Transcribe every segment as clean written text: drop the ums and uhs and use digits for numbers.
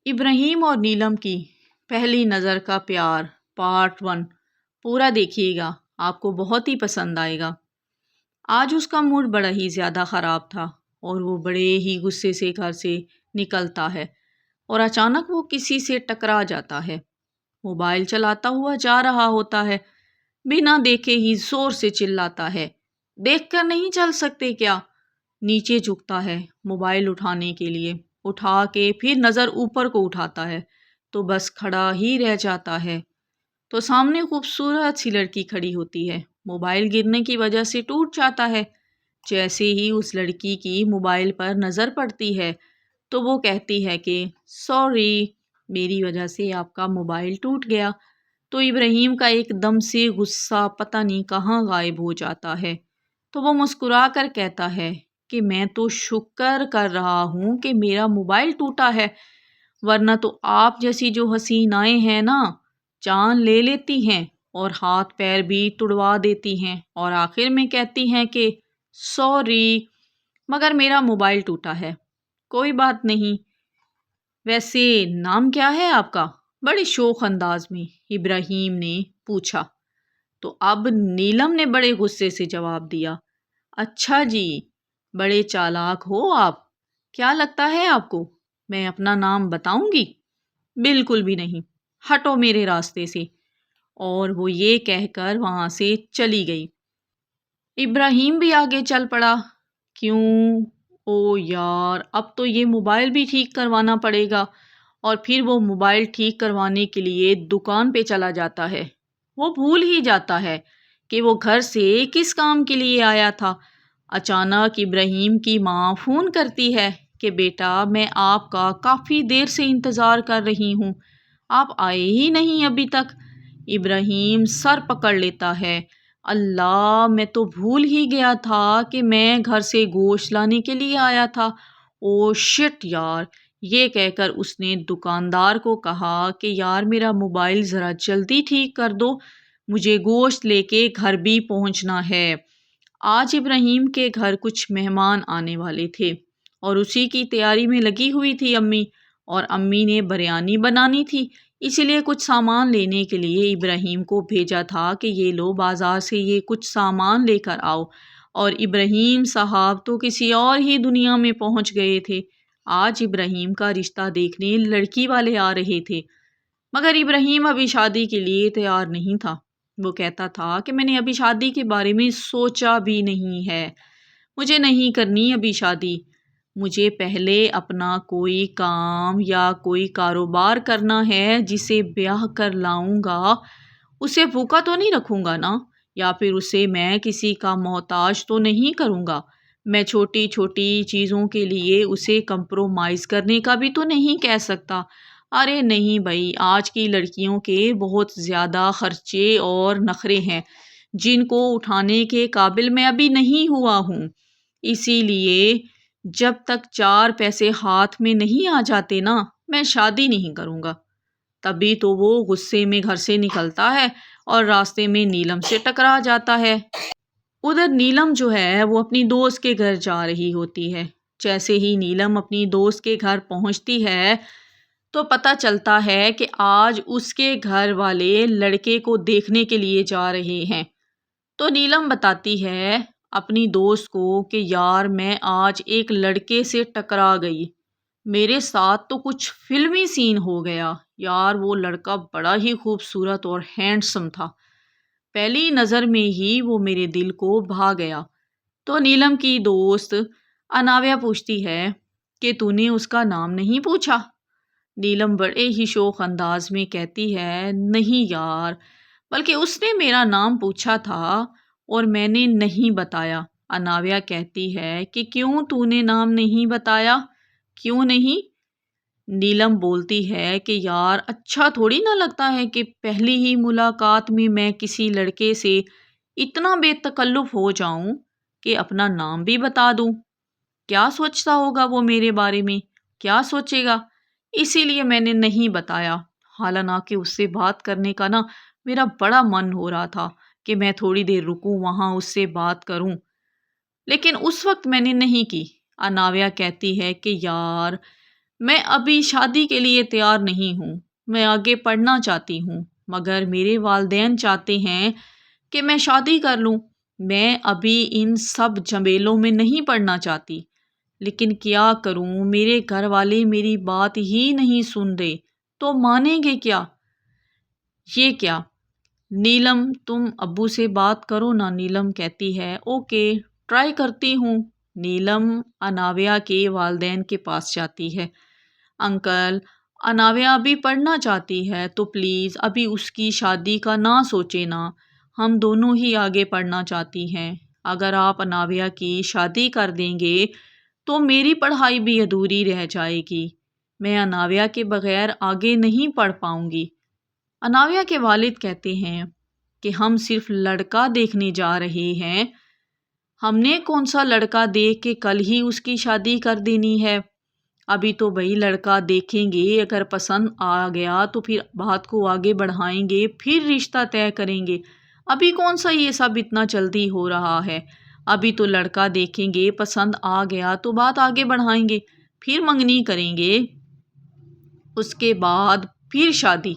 ابراہیم اور نیلم کی پہلی نظر کا پیار پارٹ 1 پورا دیکھیے گا، آپ کو بہت ہی پسند آئے گا۔ آج اس کا موڈ بڑا ہی زیادہ خراب تھا اور وہ بڑے ہی غصے سے گھر سے نکلتا ہے اور اچانک وہ کسی سے ٹکرا جاتا ہے۔ موبائل چلاتا ہوا جا رہا ہوتا ہے، بنا دیکھے ہی زور سے چلاتا ہے، دیکھ کر نہیں چل سکتے کیا؟ نیچے جھکتا ہے موبائل اٹھانے کے لیے، اٹھا کے پھر نظر اوپر کو اٹھاتا ہے تو بس کھڑا ہی رہ جاتا ہے۔ تو سامنے خوبصورت سی لڑکی کھڑی ہوتی ہے، موبائل گرنے کی وجہ سے ٹوٹ جاتا ہے۔ جیسے ہی اس لڑکی کی موبائل پر نظر پڑتی ہے تو وہ کہتی ہے کہ سوری، میری وجہ سے آپ کا موبائل ٹوٹ گیا۔ تو ابراہیم کا ایک دم سے غصہ پتہ نہیں کہاں غائب ہو جاتا ہے، تو وہ مسکرا کر کہتا ہے کہ میں تو شکر کر رہا ہوں کہ میرا موبائل ٹوٹا ہے، ورنہ تو آپ جیسی جو حسینائیں ہیں نا، جان لے لیتی ہیں اور ہاتھ پیر بھی تڑوا دیتی ہیں، اور آخر میں کہتی ہیں کہ سوری مگر میرا موبائل ٹوٹا ہے، کوئی بات نہیں۔ ویسے نام کیا ہے آپ کا؟ بڑے شوخ انداز میں ابراہیم نے پوچھا۔ تو اب نیلم نے بڑے غصے سے جواب دیا، اچھا جی، بڑے چالاک ہو آپ، کیا لگتا ہے آپ کو میں اپنا نام بتاؤں گی؟ بالکل بھی نہیں، ہٹو میرے راستے سے۔ اور وہ یہ کہہ کر وہاں سے چلی گئی۔ ابراہیم بھی آگے چل پڑا۔ کیوں؟ او یار، اب تو یہ موبائل بھی ٹھیک کروانا پڑے گا، اور پھر وہ موبائل ٹھیک کروانے کے لیے دکان پہ چلا جاتا ہے۔ وہ بھول ہی جاتا ہے کہ وہ گھر سے کس کام کے لیے آیا تھا۔ اچانک ابراہیم کی ماں فون کرتی ہے کہ بیٹا، میں آپ کا کافی دیر سے انتظار کر رہی ہوں، آپ آئے ہی نہیں ابھی تک۔ ابراہیم سر پکڑ لیتا ہے، اللہ، میں تو بھول ہی گیا تھا کہ میں گھر سے گوشت لانے کے لیے آیا تھا۔ او شٹ یار، یہ کہہ کر اس نے دکاندار کو کہا کہ یار میرا موبائل ذرا جلدی ٹھیک کر دو، مجھے گوشت لے کے گھر بھی پہنچنا ہے۔ آج ابراہیم کے گھر کچھ مہمان آنے والے تھے اور اسی کی تیاری میں لگی ہوئی تھی امی، اور امی نے بریانی بنانی تھی، اسی لیے کچھ سامان لینے کے لیے ابراہیم کو بھیجا تھا کہ یہ لو بازار سے یہ کچھ سامان لے کر آؤ۔ اور ابراہیم صاحب تو کسی اور ہی دنیا میں پہنچ گئے تھے۔ آج ابراہیم کا رشتہ دیکھنے لڑکی والے آ رہے تھے، مگر ابراہیم ابھی شادی کے لیے تیار نہیں تھا۔ وہ کہتا تھا کہ میں نے ابھی شادی کے بارے میں سوچا بھی نہیں ہے، مجھے نہیں کرنی ابھی شادی، مجھے پہلے اپنا کوئی کام یا کوئی کاروبار کرنا ہے، جسے بیاہ کر لاؤں گا اسے بھوکا تو نہیں رکھوں گا نا، یا پھر اسے میں کسی کا محتاج تو نہیں کروں گا، میں چھوٹی چھوٹی چیزوں کے لیے اسے کمپرومائز کرنے کا بھی تو نہیں کہہ سکتا۔ ارے نہیں بھائی، آج کی لڑکیوں کے بہت زیادہ خرچے اور نخرے ہیں جن کو اٹھانے کے قابل میں ابھی نہیں ہوا ہوں، اسی لیے جب تک 4 پیسے ہاتھ میں نہیں آ جاتے نا، میں شادی نہیں کروں گا۔ تبھی تو وہ غصے میں گھر سے نکلتا ہے اور راستے میں نیلم سے ٹکرا جاتا ہے۔ ادھر نیلم جو ہے وہ اپنی دوست کے گھر جا رہی ہوتی ہے۔ جیسے ہی نیلم اپنی دوست کے گھر پہنچتی ہے تو پتہ چلتا ہے کہ آج اس کے گھر والے لڑکے کو دیکھنے کے لیے جا رہے ہیں۔ تو نیلم بتاتی ہے اپنی دوست کو کہ یار میں آج ایک لڑکے سے ٹکرا گئی، میرے ساتھ تو کچھ فلمی سین ہو گیا یار، وہ لڑکا بڑا ہی خوبصورت اور ہینڈسم تھا، پہلی نظر میں ہی وہ میرے دل کو بھا گیا۔ تو نیلم کی دوست اناویا پوچھتی ہے کہ تو نے اس کا نام نہیں پوچھا؟ نیلم بڑے ہی شوخ انداز میں کہتی ہے نہیں یار، بلکہ اس نے میرا نام پوچھا تھا اور میں نے نہیں بتایا۔ اناویا کہتی ہے کہ کیوں تو نے نام نہیں بتایا، کیوں نہیں؟ نیلم بولتی ہے کہ یار اچھا تھوڑی نہ لگتا ہے کہ پہلی ہی ملاقات میں میں کسی لڑکے سے اتنا بے تکلف ہو جاؤں کہ اپنا نام بھی بتا دوں، کیا سوچتا ہوگا وہ میرے بارے میں، کیا سوچے گا، اسی لیے میں نے نہیں بتایا۔ حالانکہ اس سے بات کرنے کا نا میرا بڑا من ہو رہا تھا کہ میں تھوڑی دیر رکوں وہاں اس سے بات کروں، لیکن اس وقت میں نے نہیں کی۔ اناویا کہتی ہے کہ یار میں ابھی شادی کے لیے تیار نہیں ہوں، میں آگے پڑھنا چاہتی ہوں، مگر میرے والدین چاہتے ہیں کہ میں شادی کر لوں۔ میں ابھی ان سب جھمیلوں میں نہیں پڑنا چاہتی، لیکن کیا کروں، میرے گھر والے میری بات ہی نہیں سن رہے، تو مانیں گے کیا؟ یہ کیا؟ نیلم تم ابو سے بات کرو نا، نیلم کہتی ہے۔ اوکے، ٹرائی کرتی ہوں۔ نیلم اناویا کے والدین کے پاس جاتی ہے۔ انکل، اناویا ابھی پڑھنا چاہتی ہے تو پلیز ابھی اس کی شادی کا نہ سوچے نا، ہم دونوں ہی آگے پڑھنا چاہتی ہیں۔ اگر آپ اناویا کی شادی کر دیں گے تو میری پڑھائی بھی ادھوری رہ جائے گی، میں اناویا کے بغیر آگے نہیں پڑھ پاؤں گی۔ اناویا کے والد کہتے ہیں کہ ہم صرف لڑکا دیکھنے جا رہے ہیں، ہم نے کون سا لڑکا دیکھ کے کل ہی اس کی شادی کر دینی ہے؟ ابھی تو وہی لڑکا دیکھیں گے، اگر پسند آ گیا تو پھر بات کو آگے بڑھائیں گے، پھر رشتہ طے کریں گے۔ ابھی کون سا یہ سب اتنا جلدی ہو رہا ہے؟ ابھی تو لڑکا دیکھیں گے، پسند آ گیا تو بات آگے بڑھائیں گے، پھر منگنی کریں گے، اس کے بعد پھر شادی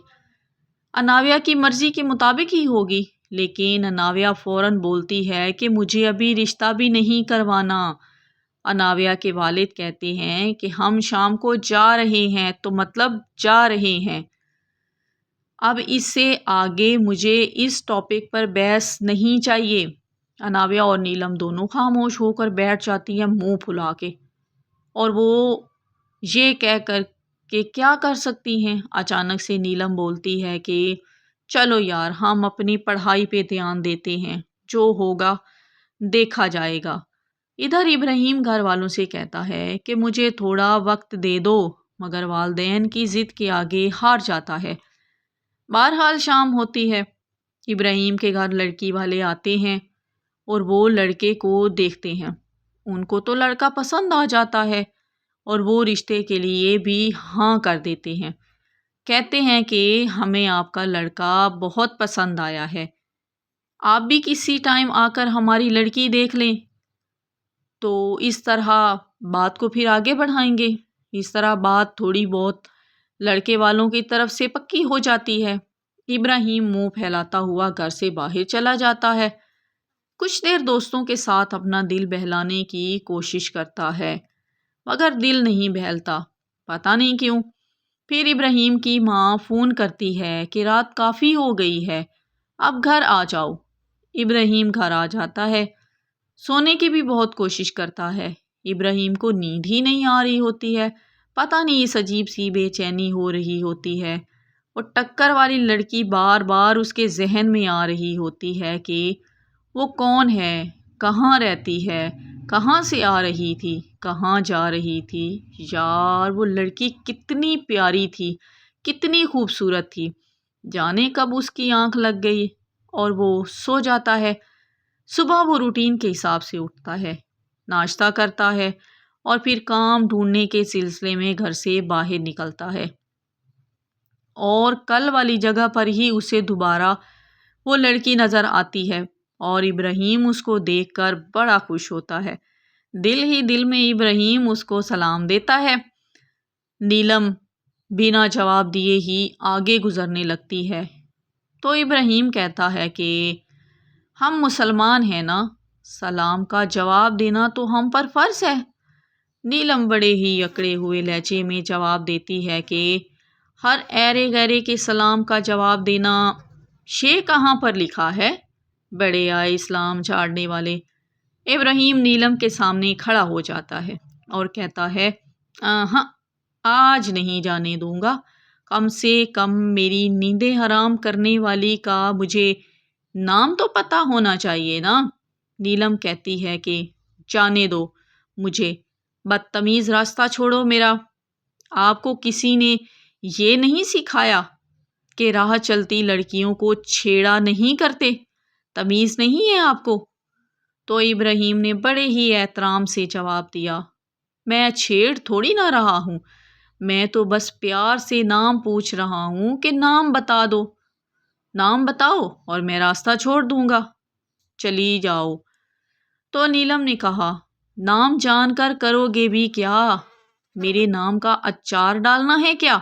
اناویا کی مرضی کے مطابق ہی ہوگی۔ لیکن اناویا فوراً بولتی ہے کہ مجھے ابھی رشتہ بھی نہیں کروانا۔ اناویا کے والد کہتے ہیں کہ ہم شام کو جا رہے ہیں تو مطلب جا رہے ہیں، اب اس سے آگے مجھے اس ٹاپک پر بحث نہیں چاہیے۔ اناویا اور نیلم دونوں خاموش ہو کر بیٹھ جاتی ہیں منہ پھلا کے، اور وہ یہ کہہ کر کہ کیا کر سکتی ہیں۔ اچانک سے نیلم بولتی ہے کہ چلو یار، ہم اپنی پڑھائی پہ دھیان دیتے ہیں، جو ہوگا دیکھا جائے گا۔ ادھر ابراہیم گھر والوں سے کہتا ہے کہ مجھے تھوڑا وقت دے دو، مگر والدین کی ضد کے آگے ہار جاتا ہے۔ بہرحال شام ہوتی ہے، ابراہیم کے گھر لڑکی والے آتے ہیں اور وہ لڑکے کو دیکھتے ہیں۔ ان کو تو لڑکا پسند آ جاتا ہے اور وہ رشتے کے لیے بھی ہاں کر دیتے ہیں۔ کہتے ہیں کہ ہمیں آپ کا لڑکا بہت پسند آیا ہے، آپ بھی کسی ٹائم آ کر ہماری لڑکی دیکھ لیں، تو اس طرح بات کو پھر آگے بڑھائیں گے۔ اس طرح بات تھوڑی بہت لڑکے والوں کی طرف سے پکی ہو جاتی ہے۔ ابراہیم منہ پھیلاتا ہوا گھر سے باہر چلا جاتا ہے۔ کچھ دیر دوستوں کے ساتھ اپنا دل بہلانے کی کوشش کرتا ہے، مگر دل نہیں بہلتا، پتہ نہیں کیوں۔ پھر ابراہیم کی ماں فون کرتی ہے کہ رات کافی ہو گئی ہے، اب گھر آ جاؤ۔ ابراہیم گھر آ جاتا ہے، سونے کی بھی بہت کوشش کرتا ہے، ابراہیم کو نیند ہی نہیں آ رہی ہوتی ہے، پتہ نہیں اس عجیب سی بے چینی ہو رہی ہوتی ہے، اور ٹکر والی لڑکی بار بار اس کے ذہن میں آ رہی ہوتی ہے کہ وہ کون ہے، کہاں رہتی ہے، کہاں سے آ رہی تھی، کہاں جا رہی تھی۔ یار وہ لڑکی کتنی پیاری تھی، کتنی خوبصورت تھی، جانے کب اس کی آنکھ لگ گئی اور وہ سو جاتا ہے۔ صبح وہ روٹین کے حساب سے اٹھتا ہے، ناشتہ کرتا ہے اور پھر کام ڈھونڈنے کے سلسلے میں گھر سے باہر نکلتا ہے، اور کل والی جگہ پر ہی اسے دوبارہ وہ لڑکی نظر آتی ہے اور ابراہیم اس کو دیکھ کر بڑا خوش ہوتا ہے۔ دل ہی دل میں ابراہیم اس کو سلام دیتا ہے۔ نیلم بنا جواب دیے ہی آگے گزرنے لگتی ہے، تو ابراہیم کہتا ہے کہ ہم مسلمان ہیں نا، سلام کا جواب دینا تو ہم پر فرض ہے۔ نیلم بڑے ہی اکڑے ہوئے لہجے میں جواب دیتی ہے کہ ہر ایرے غیرے کے سلام کا جواب دینا شے کہاں پر لکھا ہے، بڑے آئے اسلام جھاڑنے والے۔ ابراہیم نیلم کے سامنے کھڑا ہو جاتا ہے اور کہتا ہے ہاں، آج نہیں جانے دوں گا، کم سے کم میری نیندیں حرام کرنے والی کا مجھے نام تو پتہ ہونا چاہیے نا۔ نیلم کہتی ہے کہ جانے دو مجھے، بدتمیز راستہ چھوڑو میرا، آپ کو کسی نے یہ نہیں سکھایا کہ راہ چلتی لڑکیوں کو چھیڑا نہیں کرتے، تمیز نہیں ہے آپ کو؟ تو ابراہیم نے بڑے ہی احترام سے جواب دیا، میں چھیڑ تھوڑی نہ رہا ہوں، میں تو بس پیار سے نام پوچھ رہا ہوں کہ نام بتا دو، نام بتاؤ اور میں راستہ چھوڑ دوں گا، چلی جاؤ۔ تو نیلم نے کہا نام جان کر کرو گے بھی کیا، میرے نام کا اچار ڈالنا ہے کیا؟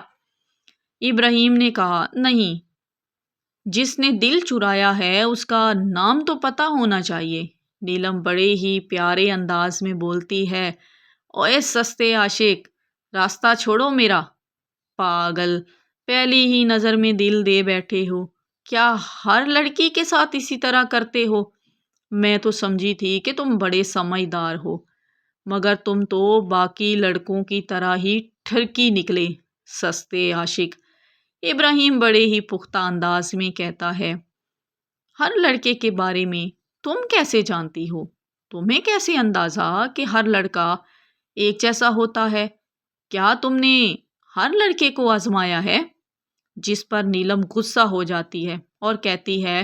ابراہیم نے کہا نہیں، جس نے دل چرایا ہے اس کا نام تو پتہ ہونا چاہیے۔ نیلم بڑے ہی پیارے انداز میں بولتی ہے، اوے سستے عاشق، راستہ چھوڑو میرا۔ پاگل، پہلی ہی نظر میں دل دے بیٹھے ہو، کیا ہر لڑکی کے ساتھ اسی طرح کرتے ہو؟ میں تو سمجھی تھی کہ تم بڑے سمجھدار ہو، مگر تم تو باقی لڑکوں کی طرح ہی ٹھرکی نکلے، سستے عاشق۔ ابراہیم بڑے ہی پختہ انداز میں کہتا ہے، ہر لڑکے کے بارے میں تم کیسے جانتی ہو؟ تمہیں کیسے اندازہ کہ ہر لڑکا ایک جیسا ہوتا ہے؟ کیا تم نے ہر لڑکے کو آزمایا ہے؟ جس پر نیلم غصہ ہو جاتی ہے اور کہتی ہے،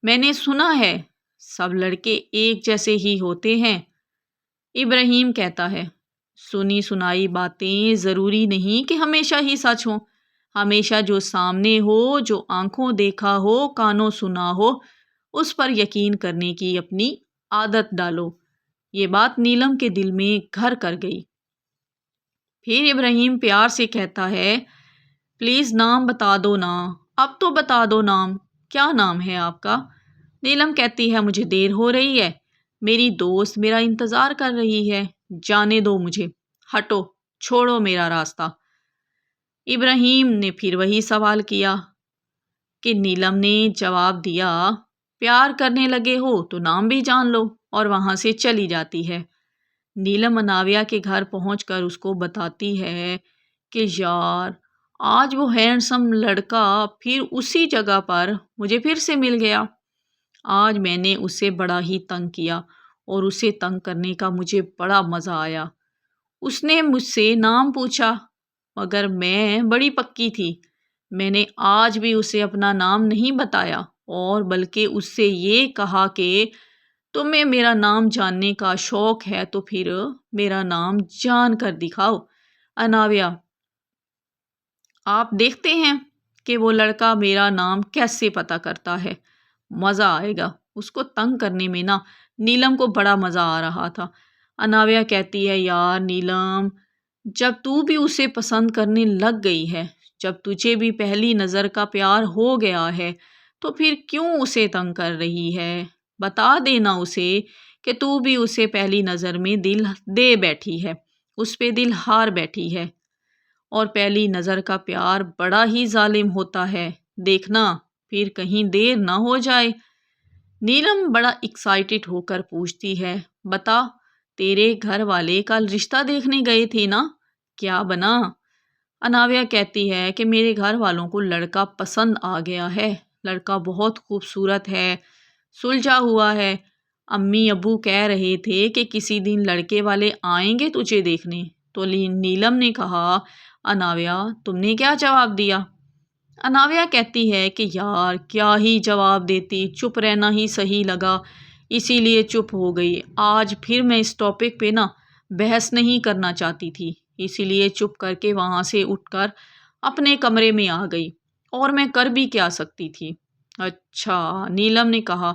میں نے سنا ہے سب لڑکے ایک جیسے ہی ہوتے ہیں۔ ابراہیم کہتا ہے، سنی سنائی باتیں ضروری نہیں کہ ہمیشہ ہی سچ ہوں۔ ہمیشہ جو سامنے ہو، جو آنکھوں دیکھا ہو، کانوں سنا ہو، اس پر یقین کرنے کی اپنی عادت ڈالو۔ یہ بات نیلم کے دل میں گھر کر گئی۔ پھر ابراہیم پیار سے کہتا ہے، پلیز نام بتا دو نا، اب تو بتا دو نام، کیا نام ہے آپ کا؟ نیلم کہتی ہے، مجھے دیر ہو رہی ہے، میری دوست میرا انتظار کر رہی ہے، جانے دو مجھے، ہٹو، چھوڑو میرا راستہ۔ ابراہیم نے پھر وہی سوال کیا کہ نیلم نے جواب دیا، پیار کرنے لگے ہو تو نام بھی جان لو، اور وہاں سے چلی جاتی ہے۔ نیلم اناویہ کے گھر پہنچ کر اس کو بتاتی ہے کہ یار، آج وہ ہینڈسم لڑکا پھر اسی جگہ پر مجھے پھر سے مل گیا۔ آج میں نے اسے بڑا ہی تنگ کیا اور اسے تنگ کرنے کا مجھے بڑا مزہ آیا۔ اس نے مجھ سے نام پوچھا، مگر میں بڑی پکی تھی، میں نے آج بھی اسے اپنا نام نہیں بتایا، اور بلکہ اس سے یہ کہا کہ تمہیں میرا نام جاننے کا شوق ہے تو پھر میرا نام جان کر دکھاؤ۔ اناویہ، آپ دیکھتے ہیں کہ وہ لڑکا میرا نام کیسے پتہ کرتا ہے، مزہ آئے گا۔ اس کو تنگ کرنے میں نا نیلم کو بڑا مزہ آ رہا تھا۔ اناویہ کہتی ہے، یار نیلم، جب تو بھی اسے پسند کرنے لگ گئی ہے، جب تجھے بھی پہلی نظر کا پیار ہو گیا ہے، تو پھر کیوں اسے تنگ کر رہی ہے؟ بتا دینا اسے کہ تو بھی اسے پہلی نظر میں دل دے بیٹھی ہے، اس پہ دل ہار بیٹھی ہے، اور پہلی نظر کا پیار بڑا ہی ظالم ہوتا ہے، دیکھنا پھر کہیں دیر نہ ہو جائے۔ نیلم بڑا ایکسائٹڈ ہو کر پوچھتی ہے، بتا، تیرے گھر والے کل رشتہ دیکھنے گئے تھے نا، کیا بنا؟ اناویہ کہتی ہے کہ میرے گھر والوں کو لڑکا پسند آ گیا ہے، لڑکا بہت خوبصورت ہے، سلجھا ہوا ہے، امی ابو کہہ رہے تھے کہ کسی دن لڑکے والے آئیں گے تجھے دیکھنے۔ تو نیلم نے کہا، اناویہ تم نے کیا جواب دیا؟ اناویہ کہتی ہے کہ یار کیا ہی جواب دیتی، چپ رہنا ہی صحیح لگا، اسی لیے چپ ہو گئی۔ آج پھر میں اس ٹاپک پہ نا بحث نہیں کرنا چاہتی تھی، اسی لیے چپ کر کے وہاں سے اٹھ کر اپنے کمرے میں آ گئی، اور میں کر بھی کیا سکتی تھی۔ اچھا، نیلم نے کہا،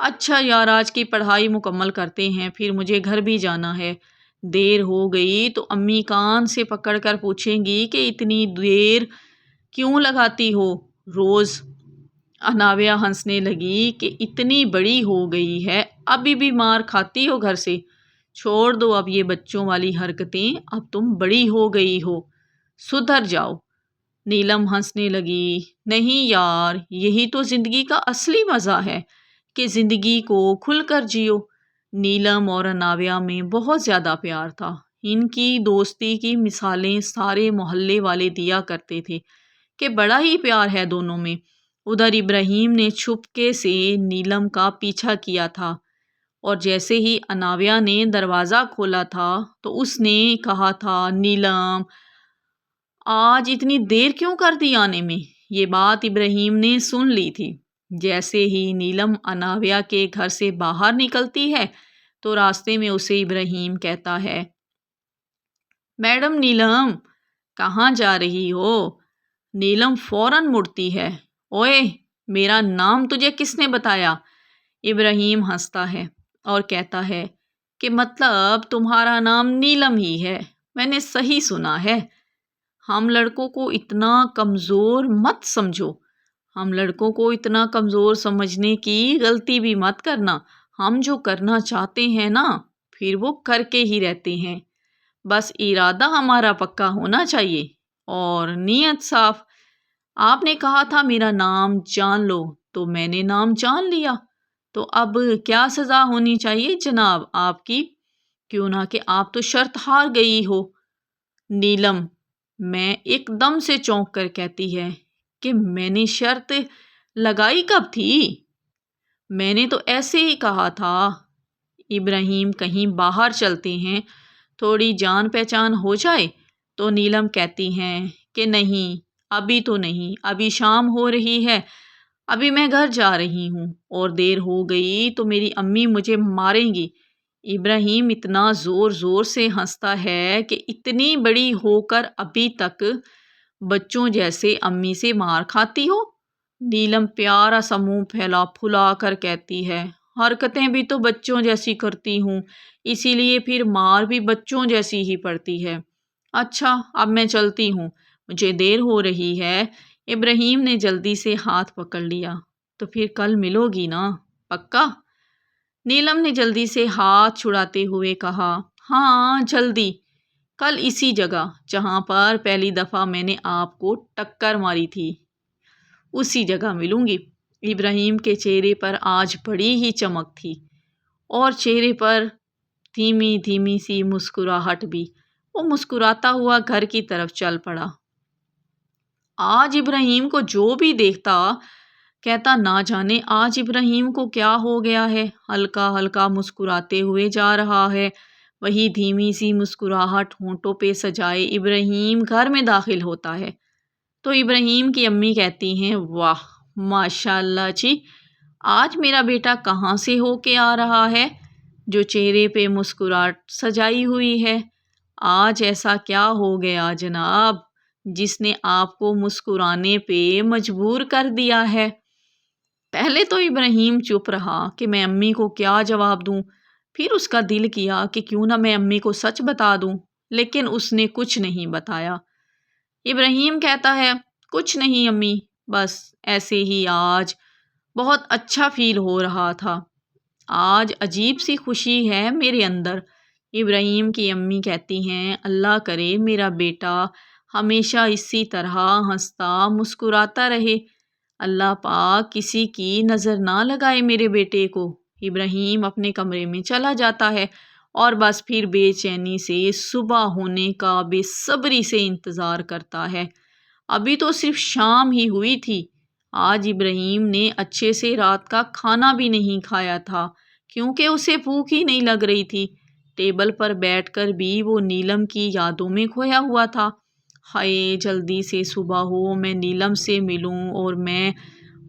اچھا یار، آج کی پڑھائی مکمل کرتے ہیں، پھر مجھے گھر بھی جانا ہے، دیر ہو گئی تو امی کان سے پکڑ کر پوچھیں گی کہ اتنی دیر کیوں لگاتی ہو روز۔ اناویہ ہنسنے لگی کہ اتنی بڑی ہو گئی ہے، ابھی بھی مار کھاتی ہو گھر سے، چھوڑ دو اب یہ بچوں والی حرکتیں، اب تم بڑی ہو گئی ہو، سدھر جاؤ۔ نیلم ہنسنے لگی، نہیں یار، یہی تو زندگی کا اصلی مزہ ہے کہ زندگی کو کھل کر جیو۔ نیلم اور اناویہ میں بہت زیادہ پیار تھا، ان کی دوستی کی مثالیں سارے محلے والے دیا کرتے تھے کہ بڑا ہی پیار ہے دونوں میں۔ ادھر ابراہیم نے چھپکے سے نیلم کا پیچھا کیا تھا، اور جیسے ہی اناویہ نے دروازہ کھولا تھا تو اس نے کہا تھا، نیلم آج اتنی دیر کیوں کر دی آنے میں؟ یہ بات ابراہیم نے سن لی تھی۔ جیسے ہی نیلم اناویہ کے گھر سے باہر نکلتی ہے تو راستے میں اسے ابراہیم کہتا ہے، میڈم نیلم، کہاں جا رہی ہو؟ نیلم فوراً مڑتی ہے، اوئے، میرا نام تجھے کس نے بتایا؟ ابراہیم ہنستا ہے اور کہتا ہے کہ مطلب تمہارا نام نیلم ہی ہے، میں نے صحیح سنا ہے۔ ہم لڑکوں کو اتنا کمزور مت سمجھو، ہم لڑکوں کو اتنا کمزور سمجھنے کی غلطی بھی مت کرنا۔ ہم جو کرنا چاہتے ہیں نا، پھر وہ کر کے ہی رہتے ہیں۔ بس ارادہ ہمارا پکا ہونا چاہیے اور نیت صاف۔ آپ نے کہا تھا میرا نام جان لو، تو میں نے نام جان لیا۔ تو اب کیا سزا ہونی چاہیے جناب آپ کی؟ کیوں نہ کہ آپ تو شرط ہار گئی ہو۔ نیلم میں ایک دم سے چونک کر کہتی ہے کہ میں نے شرط لگائی کب تھی؟ میں نے تو ایسے ہی کہا تھا۔ ابراہیم کہیں باہر چلتے ہیں، تھوڑی جان پہچان ہو جائے۔ تو نیلم کہتی ہیں کہ نہیں، ابھی تو نہیں، ابھی شام ہو رہی ہے، ابھی میں گھر جا رہی ہوں، اور دیر ہو گئی تو میری امی مجھے ماریں گی۔ ابراہیم اتنا زور زور سے ہنستا ہے کہ اتنی بڑی ہو کر ابھی تک بچوں جیسے امی سے مار کھاتی ہو۔ نیلم پیارا سا منہ پھیلا پھلا کر کہتی ہے، حرکتیں بھی تو بچوں جیسی کرتی ہوں، اسی لیے پھر مار بھی بچوں جیسی ہی پڑتی ہے۔ اچھا، اب میں چلتی ہوں، مجھے دیر ہو رہی ہے۔ ابراہیم نے جلدی سے ہاتھ پکڑ لیا۔ تو پھر کل ملو گی نا، پکا؟ نیلم نے جلدی سے ہاتھ چھڑاتے ہوئے کہا، ہاں جلدی، کل اسی جگہ جہاں پر پہلی دفعہ میں نے آپ کو ٹکر ماری تھی، اسی جگہ ملوں گی۔ ابراہیم کے چہرے پر آج بڑی ہی چمک تھی، اور چہرے پر دھیمی دھیمی سی مسکراہٹ بھی۔ وہ مسکراتا ہوا گھر کی طرف چل پڑا۔ آج ابراہیم کو جو بھی دیکھتا کہتا نہ جانے آج ابراہیم کو کیا ہو گیا ہے، ہلکا ہلکا مسکراتے ہوئے جا رہا ہے۔ وہی دھیمی سی مسکراہٹ ہونٹوں پہ سجائے ابراہیم گھر میں داخل ہوتا ہے تو ابراہیم کی امی کہتی ہیں، واہ ماشاء اللہ جی، آج میرا بیٹا کہاں سے ہو کے آ رہا ہے جو چہرے پہ مسکراہٹ سجائی ہوئی ہے؟ آج ایسا کیا ہو گیا جناب جس نے آپ کو مسکرانے پہ مجبور کر دیا ہے؟ پہلے تو ابراہیم چپ رہا کہ میں امی کو کیا جواب دوں، پھر اس کا دل کیا کہ کیوں نہ میں امی کو سچ بتا دوں، لیکن اس نے کچھ نہیں بتایا۔ ابراہیم کہتا ہے، کچھ نہیں امی، بس ایسے ہی آج بہت اچھا فیل ہو رہا تھا، آج عجیب سی خوشی ہے میرے اندر۔ ابراہیم کی امی کہتی ہیں، اللہ کرے میرا بیٹا ہمیشہ اسی طرح ہنستا مسکراتا رہے، اللہ پاک کسی کی نظر نہ لگائے میرے بیٹے کو۔ ابراہیم اپنے کمرے میں چلا جاتا ہے اور بس پھر بے چینی سے صبح ہونے کا بے صبری سے انتظار کرتا ہے۔ ابھی تو صرف شام ہی ہوئی تھی، آج ابراہیم نے اچھے سے رات کا کھانا بھی نہیں کھایا تھا کیونکہ اسے بھوک ہی نہیں لگ رہی تھی۔ ٹیبل پر بیٹھ کر بھی وہ نیلم کی یادوں میں کھویا ہوا تھا۔ ہائے جلدی سے صبح ہو، میں نیلم سے ملوں اور میں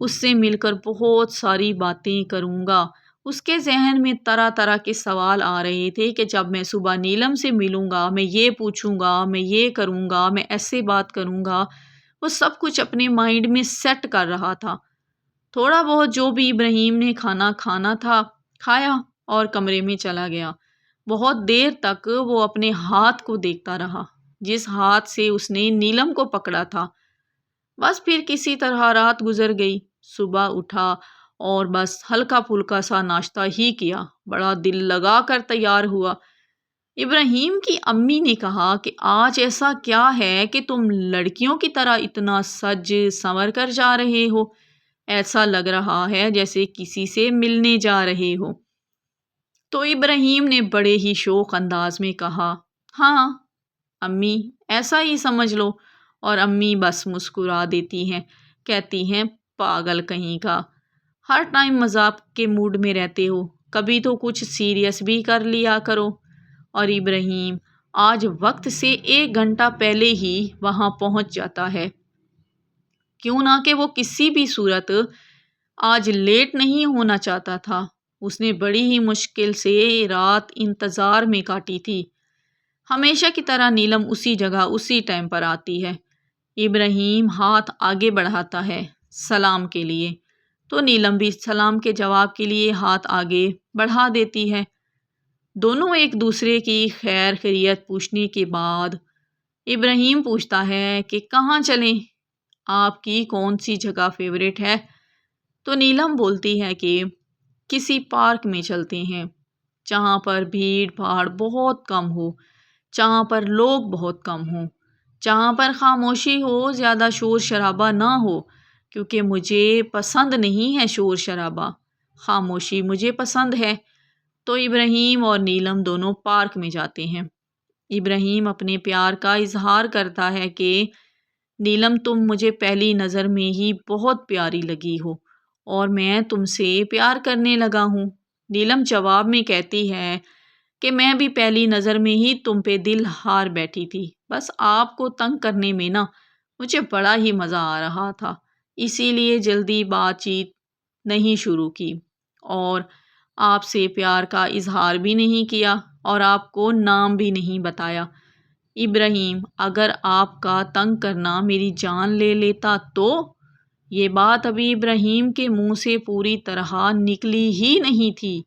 اس سے مل کر بہت ساری باتیں کروں گا۔ اس کے ذہن میں طرح طرح کے سوال آ رہے تھے کہ جب میں صبح نیلم سے ملوں گا، میں یہ پوچھوں گا، میں یہ کروں گا، میں ایسے بات کروں گا۔ وہ سب کچھ اپنے مائنڈ میں سیٹ کر رہا تھا۔ تھوڑا بہت جو بھی ابراہیم نے کھانا تھا کھایا اور کمرے میں چلا گیا۔ بہت دیر تک وہ اپنے ہاتھ کو دیکھتا رہا جس ہاتھ سے اس نے نیلم کو پکڑا تھا۔ بس پھر کسی طرح رات گزر گئی، صبح اٹھا اور بس ہلکا پھلکا سا ناشتہ ہی کیا، بڑا دل لگا کر تیار ہوا۔ ابراہیم کی امی نے کہا کہ آج ایسا کیا ہے کہ تم لڑکیوں کی طرح اتنا سج سنور کر جا رہے ہو، ایسا لگ رہا ہے جیسے کسی سے ملنے جا رہے ہو۔ تو ابراہیم نے بڑے ہی شوق انداز میں کہا، ہاں امی ایسا ہی سمجھ لو، اور امی بس مسکرا دیتی ہیں، کہتی ہیں، پاگل کہیں کا، ہر ٹائم مذاق کے موڈ میں رہتے ہو، کبھی تو کچھ سیریس بھی کر لیا کرو۔ اور ابراہیم آج وقت سے 1 گھنٹہ پہلے ہی وہاں پہنچ جاتا ہے، کیوں نہ کہ وہ کسی بھی صورت آج لیٹ نہیں ہونا چاہتا تھا۔ اس نے بڑی ہی مشکل سے رات انتظار میں کاٹی تھی۔ ہمیشہ کی طرح نیلم اسی جگہ اسی ٹائم پر آتی ہے۔ ابراہیم ہاتھ آگے بڑھاتا ہے سلام کے لیے، تو نیلم بھی سلام کے جواب کے لیے ہاتھ آگے بڑھا دیتی ہے۔ دونوں ایک دوسرے کی خیر خیریت پوچھنے کے بعد ابراہیم پوچھتا ہے کہ کہاں چلیں، آپ کی کون سی جگہ فیوریٹ ہے؟ تو نیلم بولتی ہے کہ کسی پارک میں چلتے ہیں جہاں پر بھیڑ بھاڑ بہت کم ہو، جہاں پر لوگ بہت کم ہوں، جہاں پر خاموشی ہو، زیادہ شور شرابہ نہ ہو، کیونکہ مجھے پسند نہیں ہے شور شرابہ، خاموشی مجھے پسند ہے۔ تو ابراہیم اور نیلم دونوں پارک میں جاتے ہیں۔ ابراہیم اپنے پیار کا اظہار کرتا ہے کہ نیلم تم مجھے پہلی نظر میں ہی بہت پیاری لگی ہو اور میں تم سے پیار کرنے لگا ہوں۔ نیلم جواب میں کہتی ہے کہ میں بھی پہلی نظر میں ہی تم پہ دل ہار بیٹھی تھی، بس آپ کو تنگ کرنے میں نا مجھے بڑا ہی مزہ آ رہا تھا، اسی لیے جلدی بات چیت نہیں شروع کی اور آپ سے پیار کا اظہار بھی نہیں کیا اور آپ کو نام بھی نہیں بتایا۔ ابراہیم، اگر آپ کا تنگ کرنا میری جان لے لیتا تو؟ یہ بات ابھی ابراہیم کے منہ سے پوری طرح نکلی ہی نہیں تھی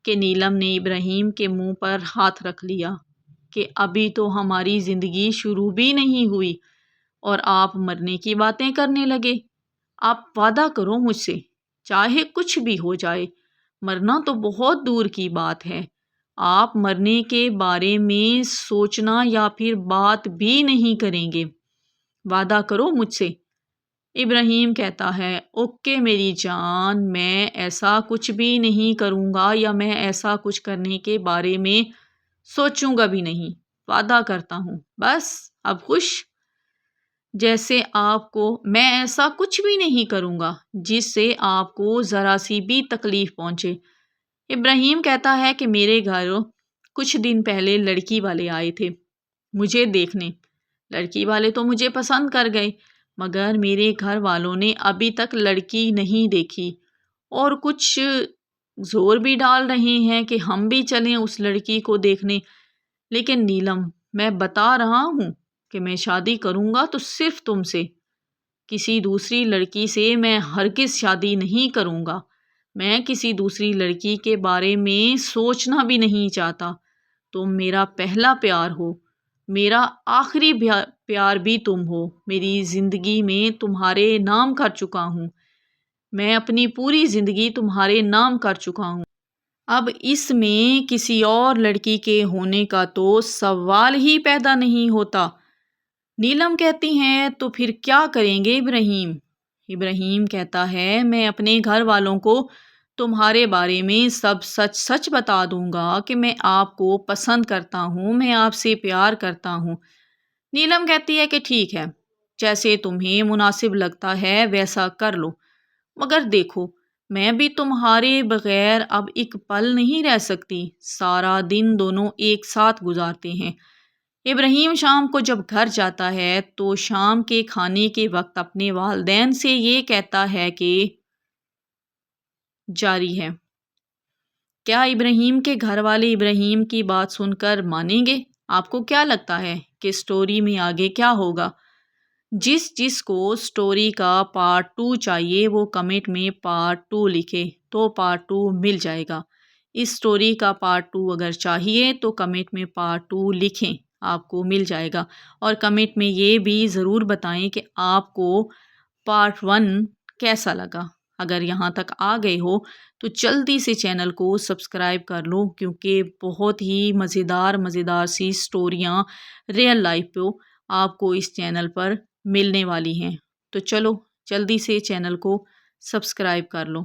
کہ نیلم نے ابراہیم کے منہ پر ہاتھ رکھ لیا کہ ابھی تو ہماری زندگی شروع بھی نہیں ہوئی اور آپ مرنے کی باتیں کرنے لگے۔ آپ وعدہ کرو مجھ سے، چاہے کچھ بھی ہو جائے، مرنا تو بہت دور کی بات ہے، آپ مرنے کے بارے میں سوچنا یا پھر بات بھی نہیں کریں گے، وعدہ کرو مجھ سے۔ ابراہیم کہتا ہے اوکے میری جان، میں ایسا کچھ بھی نہیں کروں گا یا میں ایسا کچھ کرنے کے بارے میں سوچوں گا بھی نہیں، وعدہ کرتا ہوں، بس اب خوش؟ جیسے آپ کو میں ایسا کچھ بھی نہیں کروں گا جس سے آپ کو ذرا سی بھی تکلیف پہنچے۔ ابراہیم کہتا ہے کہ میرے گھر کچھ دن پہلے لڑکی والے آئے تھے مجھے دیکھنے، لڑکی والے تو مجھے پسند کر گئے مگر میرے گھر والوں نے ابھی تک لڑکی نہیں دیکھی اور کچھ زور بھی ڈال رہے ہیں کہ ہم بھی چلیں اس لڑکی کو دیکھنے، لیکن نیلم میں بتا رہا ہوں کہ میں شادی کروں گا تو صرف تم سے، کسی دوسری لڑکی سے میں ہرگز شادی نہیں کروں گا، میں کسی دوسری لڑکی کے بارے میں سوچنا بھی نہیں چاہتا، تم میرا پہلا پیار ہو، میرا آخری پیار بھی تم ہو، میری زندگی میں تمہارے نام کر چکا ہوں، میں اپنی پوری زندگی تمہارے نام کر چکا ہوں، اب اس میں کسی اور لڑکی کے ہونے کا تو سوال ہی پیدا نہیں ہوتا۔ نیلم کہتی ہیں تو پھر کیا کریں گے ابراہیم؟ ابراہیم کہتا ہے میں اپنے گھر والوں کو تمہارے بارے میں سب سچ سچ بتا دوں گا کہ میں آپ کو پسند کرتا ہوں، میں آپ سے پیار کرتا ہوں۔ نیلم کہتی ہے کہ ٹھیک ہے، جیسے تمہیں مناسب لگتا ہے ویسا کر لو، مگر دیکھو میں بھی تمہارے بغیر اب ایک پل نہیں رہ سکتی، سارا دن دونوں ایک ساتھ گزارتے ہیں۔ ابراہیم شام کو جب گھر جاتا ہے تو شام کے کھانے کے وقت اپنے والدین سے یہ کہتا ہے کہ جاری ہے۔ کیا ابراہیم کے گھر والے ابراہیم کی بات سن کر مانیں گے؟ آپ کو کیا لگتا ہے کہ سٹوری میں آگے کیا ہوگا؟ جس کو سٹوری کا پارٹ 2 چاہیے وہ کمنٹ میں پارٹ 2 لکھے تو پارٹ 2 مل جائے گا۔ اس سٹوری کا پارٹ 2 اگر چاہیے تو کمنٹ میں پارٹ 2 لکھیں، آپ کو مل جائے گا، اور کمنٹ میں یہ بھی ضرور بتائیں کہ آپ کو پارٹ 1 کیسا لگا۔ اگر یہاں تک آ گئے ہو تو جلدی سے چینل کو سبسکرائب کر لو، کیونکہ بہت ہی مزیدار سی سٹوریاں ریئل لائف پہ آپ کو اس چینل پر ملنے والی ہیں، تو چلو جلدی سے چینل کو سبسکرائب کر لو۔